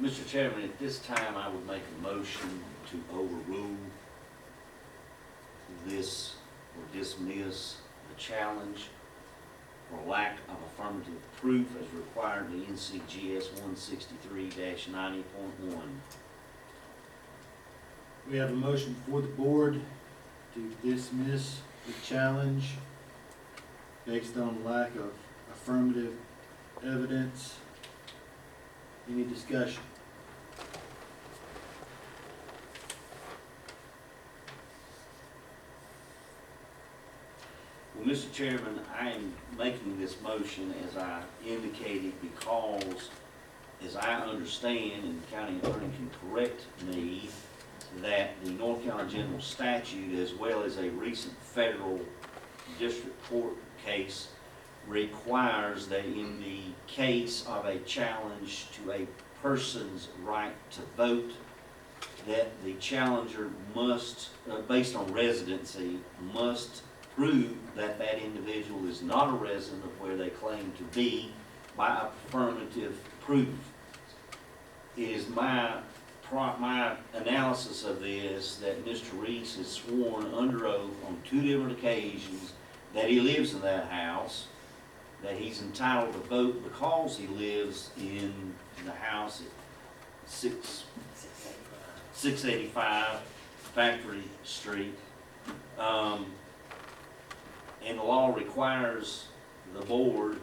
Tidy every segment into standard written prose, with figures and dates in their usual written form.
Mr. Chairman, at this time, I would make a motion to overrule this or dismiss the challenge for lack of affirmative proof as required in NCGS 163-90.1. We have a motion for the board to dismiss the challenge based on lack of affirmative evidence. Any discussion? Well, Mr. Chairman, I am making this motion, as I indicated, because, as I understand, and the county attorney can correct me, that the North Carolina General Statute, as well as a recent federal district court case, requires that in the case of a challenge to a person's right to vote, that the challenger must, based on residency, must prove that that individual is not a resident of where they claim to be by affirmative proof. It is my analysis of this that Mr. Reece has sworn under oath on 2 different occasions that he lives in that house, that he's entitled to vote because he lives in the house at 685 Factory Street. And the law requires the board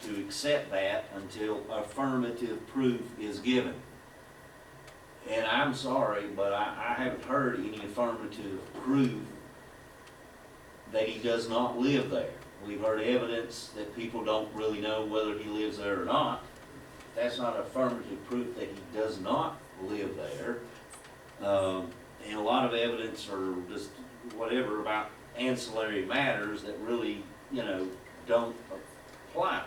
to accept that until affirmative proof is given. And I'm sorry, but I haven't heard any affirmative proof that he does not live there. We've heard evidence that people don't really know whether he lives there or not. That's not affirmative proof that he does not live there. And a lot of evidence or just whatever about ancillary matters that really, don't apply.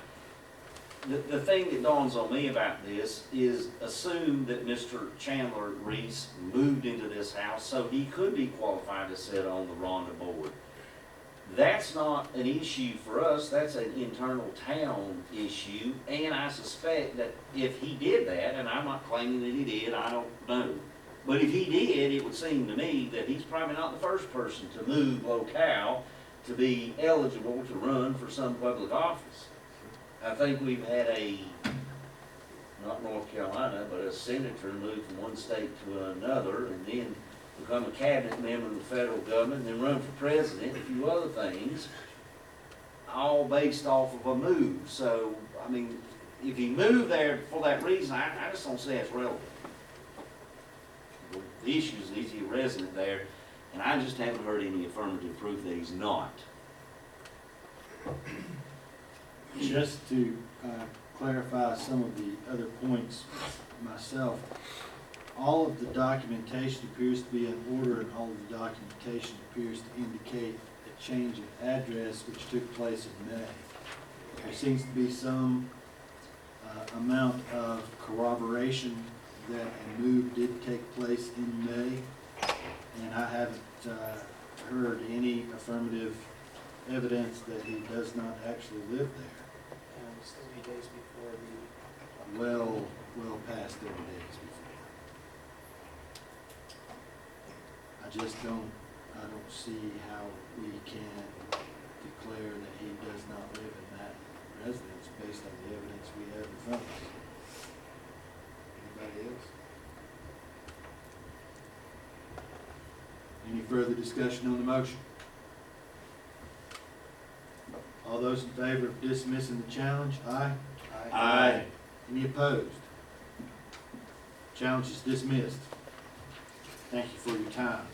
The thing that dawns on me about this is assume that Mr. Chandler Reece moved into this house so he could be qualified to sit on the Ronda board. That's not an issue for us, that's an internal town issue, and I suspect that if he did that, and I'm not claiming that he did, I don't know, but if he did, it would seem to me that he's probably not the first person to move locale to be eligible to run for some public office. I think we've had not North Carolina, but a senator move from one state to another and then become a cabinet member of the federal government and then run for president, and a few other things, all based off of a move. So, I mean, if he moved there for that reason, I just don't see it's relevant. The issue is he a resident there, and I just haven't heard any affirmative proof that he's not. Just to clarify some of the other points myself, all of the documentation appears to be in order, and all of the documentation appears to indicate a change of address which took place in May. There seems to be some amount of corroboration that a move did take place in May, and I haven't heard any affirmative evidence that he does not actually live there. 30 days before the... Well past 30 days before. I don't see how we can declare that he does not live in that residence based on the evidence we have in front of us. Anybody else? Any further discussion on the motion? All those in favor of dismissing the challenge, aye? Aye. Any opposed? Challenge is dismissed. Thank you for your time.